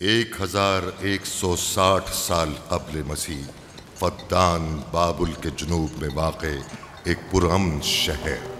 1160 साल कब्ल मसीह फद्दान बाबुल के जुनूब में वाक़े एक पुरअमन शहर।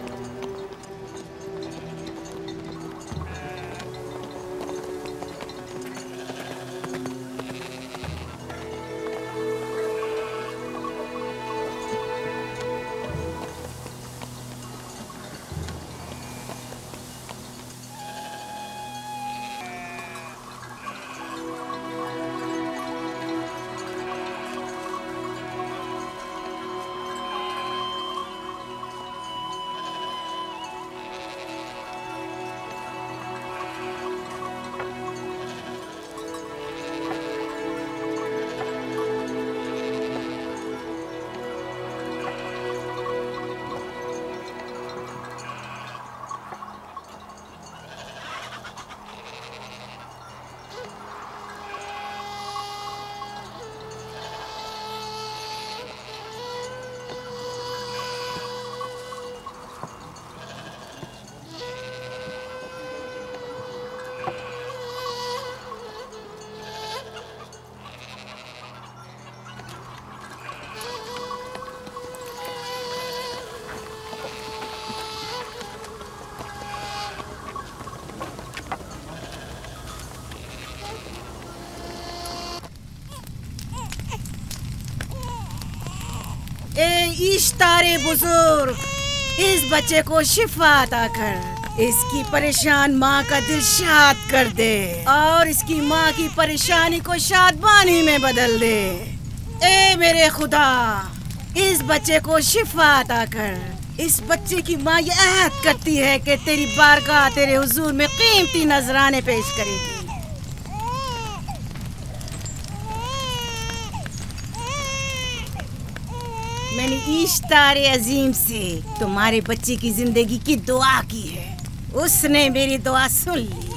इश्तारे बुजुर्ग, इस बच्चे को शिफा अता कर, इसकी परेशान माँ का दिल शाद कर दे और इसकी माँ की परेशानी को शादबानी में बदल दे। ए मेरे खुदा, इस बच्चे को शिफा अता कर। इस बच्चे की माँ ये अहद करती है कि तेरी बारगाह तेरे हुजूर में कीमती नजराने पेश करेगी। मैंने इश्तारे अजीम से तुम्हारे बच्चे की जिंदगी की दुआ की है, उसने मेरी दुआ सुन ली।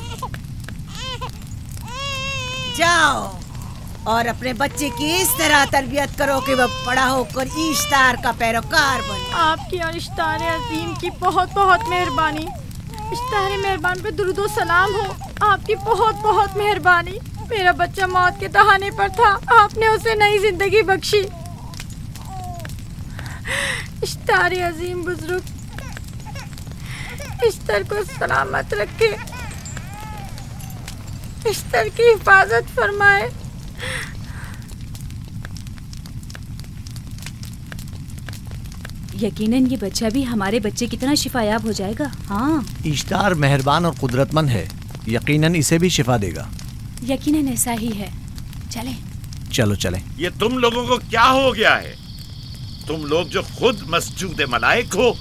जाओ और अपने बच्चे की इस तरह तरबियत करो कि वह बड़ा होकर इश्तार का पैरोकार बने। आपकी और इश्तारे अजीम की बहुत बहुत मेहरबानी। इश्तारे मेहरबान पे दुरूद व सलाम हो। आपकी बहुत बहुत मेहरबानी। मेरा बच्चा मौत के दहाने पर था, आपने उसे नई जिंदगी बख्शी। इश्तारे अजीम बुजुर्ग इश्तर को सलामत रखे, इश्तर की हिफाजत फरमाए। यकीनन ये बच्चा भी हमारे बच्चे की तरह शिफायाब हो जाएगा। हाँ, इश्तार मेहरबान और कुदरतमंद है, यकीनन इसे भी शिफा देगा। यकीनन ऐसा ही है। चलें। चलो चलें। ये तुम लोगों को क्या हो गया है? तुम लोग जो खुद मस्जूद मलाइक हो,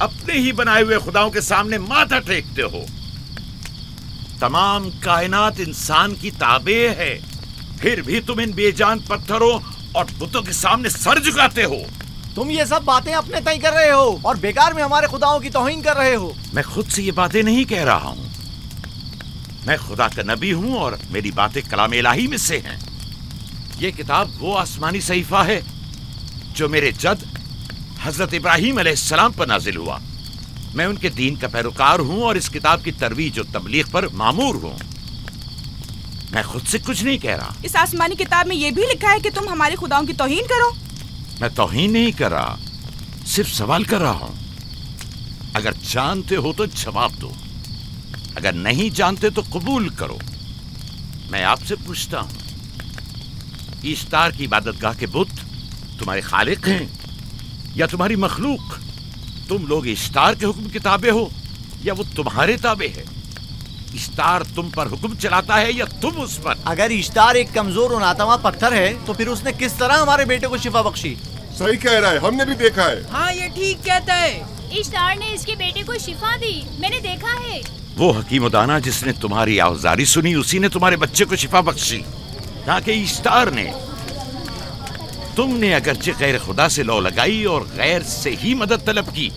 अपने ही बनाए हुए खुदाओं के सामने माथा टेकते हो। तमाम कायनात इंसान की ताबे है, फिर भी तुम इन बेजान पत्थरों और बुतों के सामने सर झुकाते हो। तुम ये सब बातें अपने तय कर रहे हो और बेकार में हमारे खुदाओं की तौहीन कर रहे हो। मैं खुद से ये बातें नहीं कह रहा हूँ, मैं खुदा का नबी हूँ और मेरी बातें कलाम इलाही में से हैं। ये किताब वो आसमानी सहीफा है जो मेरे जद हजरत इब्राहीम अलैहिस्सलाम पर नाजिल हुआ। मैं उनके दीन का पैरोकार हूँ और इस किताब की तरवीज और तबलीग पर मामूर हूँ। मैं खुद से कुछ नहीं कह रहा। इस आसमानी किताब में ये भी लिखा है कि तुम हमारे खुदाओं की तौहीन करो। मैं तौहीन नहीं कर रहा, सिर्फ सवाल कर रहा हूँ। अगर जानते हो तो जवाब दो, अगर नहीं जानते तो कबूल करो। मैं आपसे पूछता हूँ, इश्तार की इबादतगाह के बुत तुम्हारे खालिक हैं या तुम्हारी मखलूक? तुम लोग इश्तार के हुक्म के ताबे हो या वो तुम्हारे ताबे है? इश्तार तुम पर हुक्म चलाता है या तुम उस पर? अगर इश्तार एक कमजोर और नातवा पत्थर है तो फिर उसने किस तरह हमारे बेटे को शिफा बख्शी? सही कह रहा है, हमने भी देखा है। हाँ, ये ठीक कहता है। इश्तार ने इसके बेटे को शिफा दी, मैंने देखा है। वो हकीम दाना जिसने तुम्हारी आवाज़ारी सुनी, उसी ने तुम्हारे बच्चे को शिफा बख्शी। ताकि इश्तार ने, तुमने अगरचे गैर खुदा से लौ लगाई और गैर से ही मदद तलब की,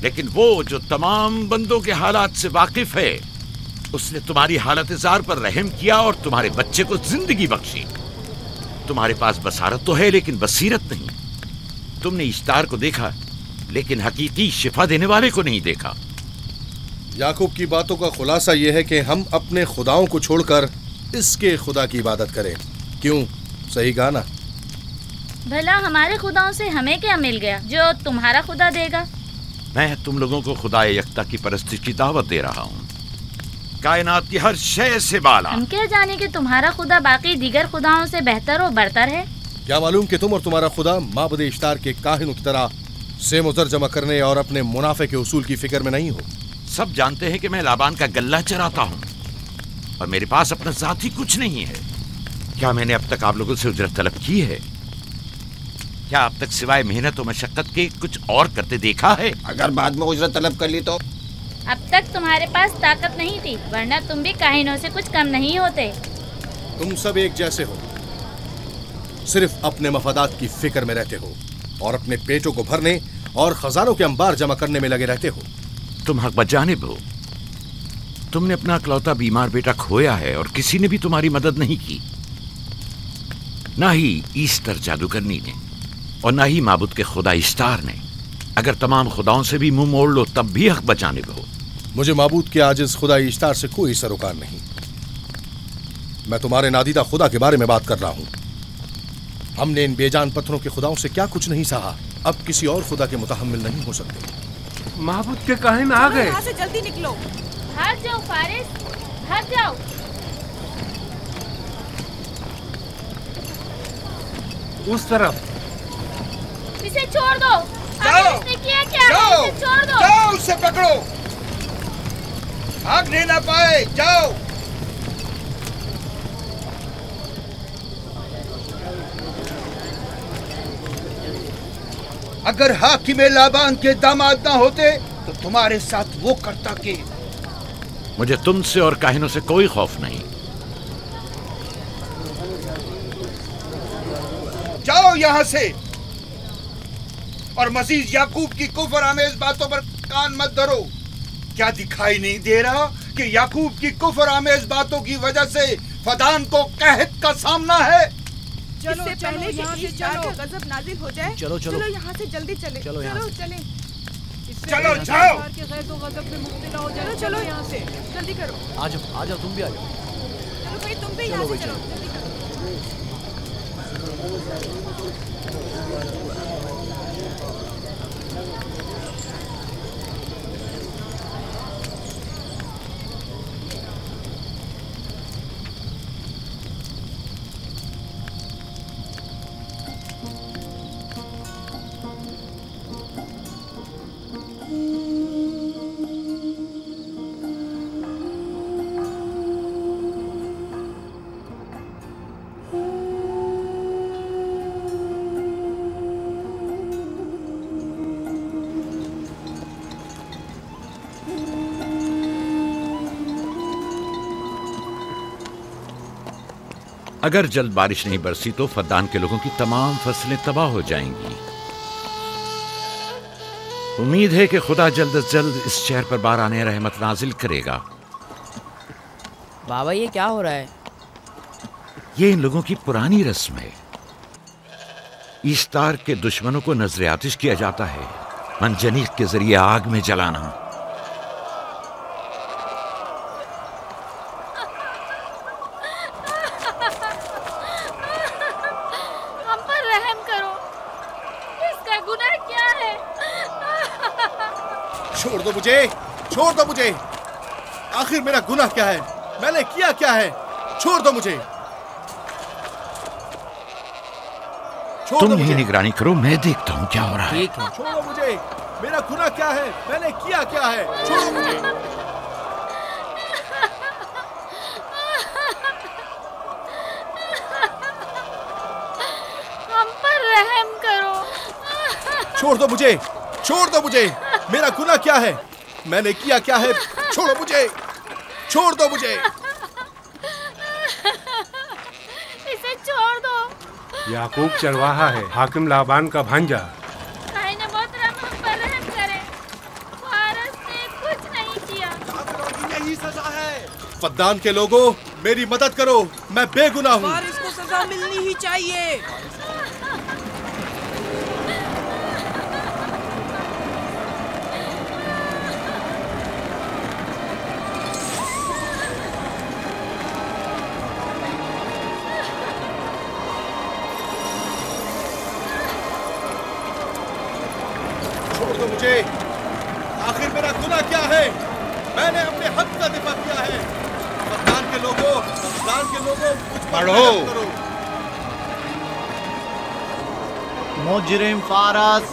लेकिन वो जो तमाम बंदों के हालात से वाकिफ है, उसने तुम्हारी हालत जार पर रहम किया और तुम्हारे बच्चे को जिंदगी बख्शी। तुम्हारे पास बसारत तो है लेकिन बसीरत नहीं। तुमने इश्तार को देखा लेकिन हकीकी शिफा देने वाले को नहीं देखा। याकूब की बातों का खुलासा यह है कि हम अपने खुदाओं को छोड़कर इसके खुदा की इबादत करें। क्यों, सही कहा ना? भला हमारे खुदाओं से हमें क्या मिल गया जो तुम्हारा खुदा देगा? मैं तुम लोगों को खुदा यकता की परस्ती की दावत दे रहा हूँ, कायनात की हर शय से बाला। हम क्या जाने कि तुम्हारा खुदा बाकी दीगर खुदाओं से बेहतर और बरतर है? क्या मालूम कि तुम और तुम्हारा खुदा माबुद इश्तार के काहिनों की तरह सेम और जमा करने और अपने मुनाफे के उसूल की फिक्र में नहीं हो। सब जानते हैं कि मैं लाबान का गल्ला चराता हूँ और मेरे पास अपना जाती कुछ नहीं है। क्या मैंने अब तक आप लोगों से उजरत तलब की है? क्या अब तक सिवाय मेहनत और मशक्कत के कुछ और करते देखा है? अगर बाद में उजरत तलब कर ली तो? अब तक तुम्हारे पास ताकत नहीं थी, वरना तुम भी काहिनों से कुछ कम नहीं होते। तुम सब एक जैसे हो, सिर्फ अपने मफादात की फिक्र में रहते हो और अपने पेटों को भरने और खजानों के अंबार जमा करने में लगे रहते हो। तुम हक बजानिब हो। तुमने अपना इकलौता बीमार बेटा खोया है और किसी ने भी तुम्हारी मदद नहीं की, ना ही ईस्टर जादूगरनी ने और ना ही माबुद के खुदा इश्तार ने। अगर तमाम खुदाओं से भी मुंह मोड़ लो तब भी हक बजानिब हो। मुझे माबूद के आजिज खुदा इश्तार से कोई सरोकार नहीं। मैं तुम्हारे नादीदा खुदा के बारे में बात कर रहा हूं। हमने इन बेजान पत्थरों के खुदाओं से क्या कुछ नहीं सहा, अब किसी और खुदा के मुतहम्मिल नहीं हो सकते। माबूद के काहिन आ गए। यहाँ से जल्दी निकलो। हट जाओ फारिस, हट जाओ। उस तरफ। इसे छोड़ दो। जाओ, इसने किया क्या? जाओ, इसे छोड़ दो। जाओ, उसे पकड़ो, भागने ना पाए। जाओ। अगर हाकिम लाबान के दामाद ना होते तो तुम्हारे साथ वो करता के। मुझे तुमसे और काहिनों से कोई खौफ नहीं। जाओ यहाँ से और मजीद याकूब की कुफर आमेज बातों पर कान मत धरो। क्या दिखाई नहीं दे रहा कि याकूब की कुफर आमेज बातों की वजह से फदान को कहत का सामना है? चलो पहले यहाँ से चलो, गजब नाजिल हो जाए। चलो चलो यहाँ से जल्दी चले। चलो यहाँ से। चले। चलो जाओ। चलो चलो यहाँ से जल्दी करो। आ जाओ तुम भी आ जाओ। चलो भाई तुम भी यहाँ से चलो, जल्दी करो। अगर जल्द बारिश नहीं बरसी तो फद्दान के लोगों की तमाम फसलें तबाह हो जाएंगी। उम्मीद है कि खुदा जल्द से जल्द इस शहर पर बाराने रहमत नाजिल करेगा। बाबा ये क्या हो रहा है? ये इन लोगों की पुरानी रस्म है। ईस्तार के दुश्मनों को नजर आतिश किया जाता है, मंजनीक के जरिए आग में जलाना। हम पर रहम करो, इसका गुनाह क्या है? छोड़ दो मुझे, छोड़ दो मुझे। आखिर मेरा गुनाह क्या है? मैंने किया क्या है? छोड़ दो मुझे। तुम ही निगरानी करो, मैं देखता हूँ क्या हो रहा है। छोड़ो मुझे। मेरा गुनाह क्या है? मैंने किया क्या है? छोड़ो मुझे। हम पर रहम करो। छोड़ दो मुझे, छोड़ दो मुझे। मेरा गुनाह क्या है? मैंने किया क्या है? छोड़ो मुझे, छोड़ दो मुझे। इसे छोड़ दो। याकूब चरवाहा है, हाकिम लाबान का भांजा। कायने मोहतरम हम पर रहम करे। फारस ने कुछ नहीं किया। यही सजा है। फद्दान के लोगों, मेरी मदद करो, मैं बेगुनाह हूँ। फारिस को सजा मिलनी ही चाहिए। मुझे, आखिर मेरा गुनाह क्या है? मैंने अपने हक का दिफा किया है। फद्दान के लोगों, मुझ पर रहम करो। मुजरिम फारस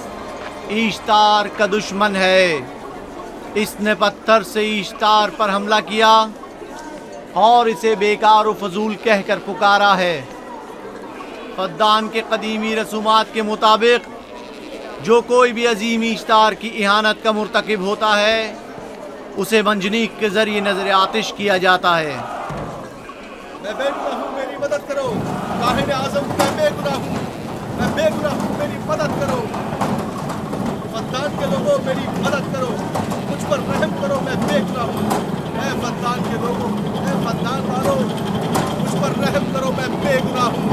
ईश्तार का दुश्मन है। इसने पत्थर से ईश्तार पर हमला किया और इसे बेकार व फजूल कहकर पुकारा है। फद्दान के कदीमी रसूमात के मुताबिक जो कोई भी अजीम ईश्तार की इहानत का मुर्तकिब होता है उसे मंजनीक के जरिए नजर आतिश किया जाता है। मैं बेगुनाह हूँ, मेरी मदद करो। काहिन आज़म, मैं बेगुनाह हूँ, मेरी मदद करो। फद्दान के लोगों, मेरी मदद करो, मुझ पर रहम करो, मैं बेगुनाह हूँ। ऐ फद्दान के लोगों, ऐ फद्दान वालों, मुझ पर रहम करो, मैं बेगुनाह हूँ।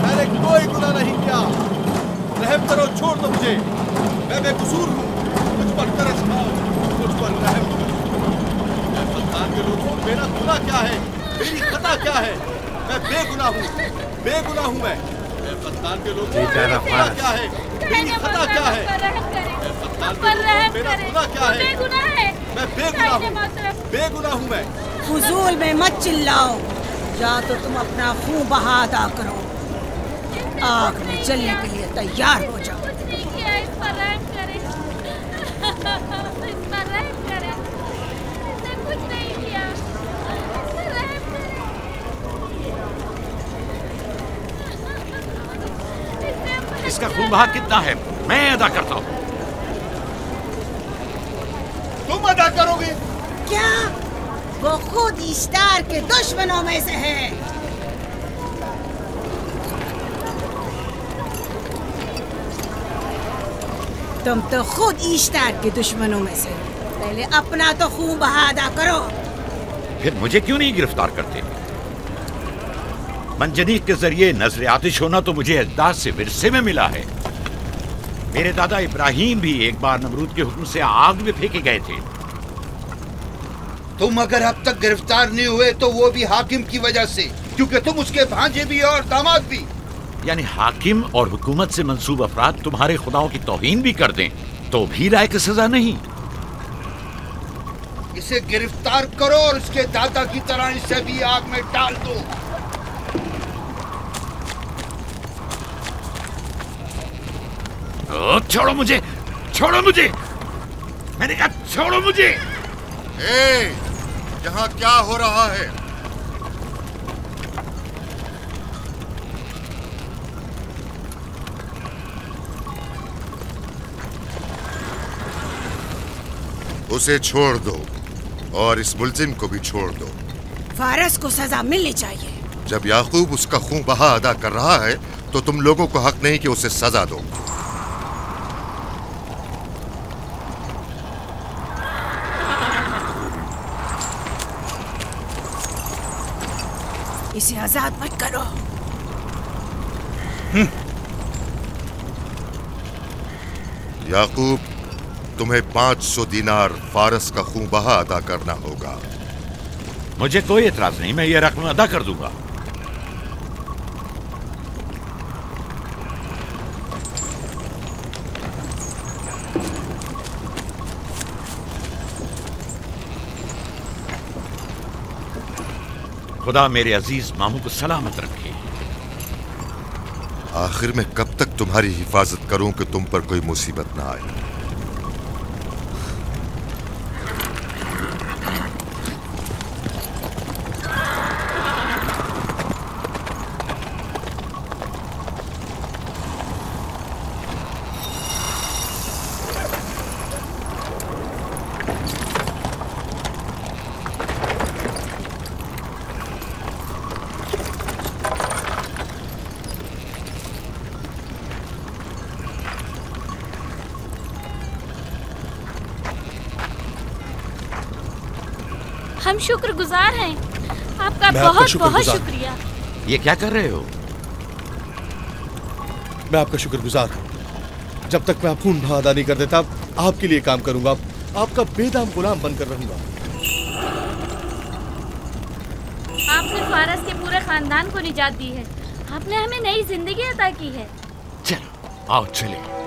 मैंने कोई गुनाह नहीं किया, रहम करो, छोड़ दो मुझे, मैं बेकसूर हूँ। मुझ पर तरस खाओ, मुझ पर रहम करो। ऐ फद्दान के लोगों, मेरा गुनाह क्या है? मेरी खता क्या है? मैं बेगुनाह हूँ मैं। फद्दान के लोगों, मेरा गुनाह क्या है? मेरी खता क्या है? फद्दान के लोगों, मेरा गुनाह क्या है? मैं बेगुनाह हूँ मैं। फुजूल में मत चिल्लाओ, या तो तुम अपना खून बहा अदा करो, आग में जलने के लिए तैयार हो जाओ। कुछ नहीं किया, इस पर रहम करें, इस पर रहम करें। इसने कुछ नहीं किया, इस पर रहम करें। इसका खून बहा कितना है मैं अदा करता हूँ। तुम अदा करोगे? क्या? वो खुद ईश्तार के दुश्मनों में से है। तुम तो खुद ईश्तार के दुश्मनों में से। पहले अपना तो खून बहा अदा करो। फिर मुझे क्यों नहीं गिरफ्तार करते? मंजनीक के जरिए नजर आतिश होना तो मुझे अजदाद से विरसे में मिला है। मेरे दादा इब्राहिम भी एक बार नमरूद के हुक्म से आग में फेंके गए थे। तुम अगर अब तक गिरफ्तार नहीं हुए तो वो भी हाकिम की वजह से, क्योंकि तुम उसके भांजे भी और दामाद भी। यानी हाकिम और हुकूमत से मंसूब अफराद तुम्हारे खुदाओं की तौहीन भी कर दें तो भी लायक सजा नहीं। इसे गिरफ्तार करो और उसके दादा की तरह इसे भी आग में डाल दो। छोड़ो मुझे, छोड़ो मुझे, मैंने कहा छोड़ो मुझे। यहाँ क्या हो रहा है? उसे छोड़ दो और इस मुल्जिम को भी छोड़ दो। फारस को सजा मिलनी चाहिए। जब याकूब उसका खून बहा अदा कर रहा है तो तुम लोगों को हक नहीं कि उसे सजा दो। इसे आजाद मत करो। याकूब, तुम्हें 500 दीनार फारस का खून बहा अदा करना होगा। मुझे कोई एतराज नहीं, मैं ये रकम अदा कर दूंगा। खुदा मेरे अजीज मामू को सलामत रखे। आखिर में कब तक तुम्हारी हिफाजत करूं कि तुम पर कोई मुसीबत ना आए? हम शुक्रगुजार हैं आपका, बहुत बहुत शुक्रिया। ये क्या कर रहे हो? मैं आपका शुक्रगुजार हूँ। जब तक मैं खून बहा अदा नहीं कर देता आपके लिए काम करूंगा, आपका बेदाम गुलाम बनकर रहूंगा। आपने फारस के पूरे खानदान को निजात दी है। आपने हमें नई जिंदगी अता की है। चलो आओ चले।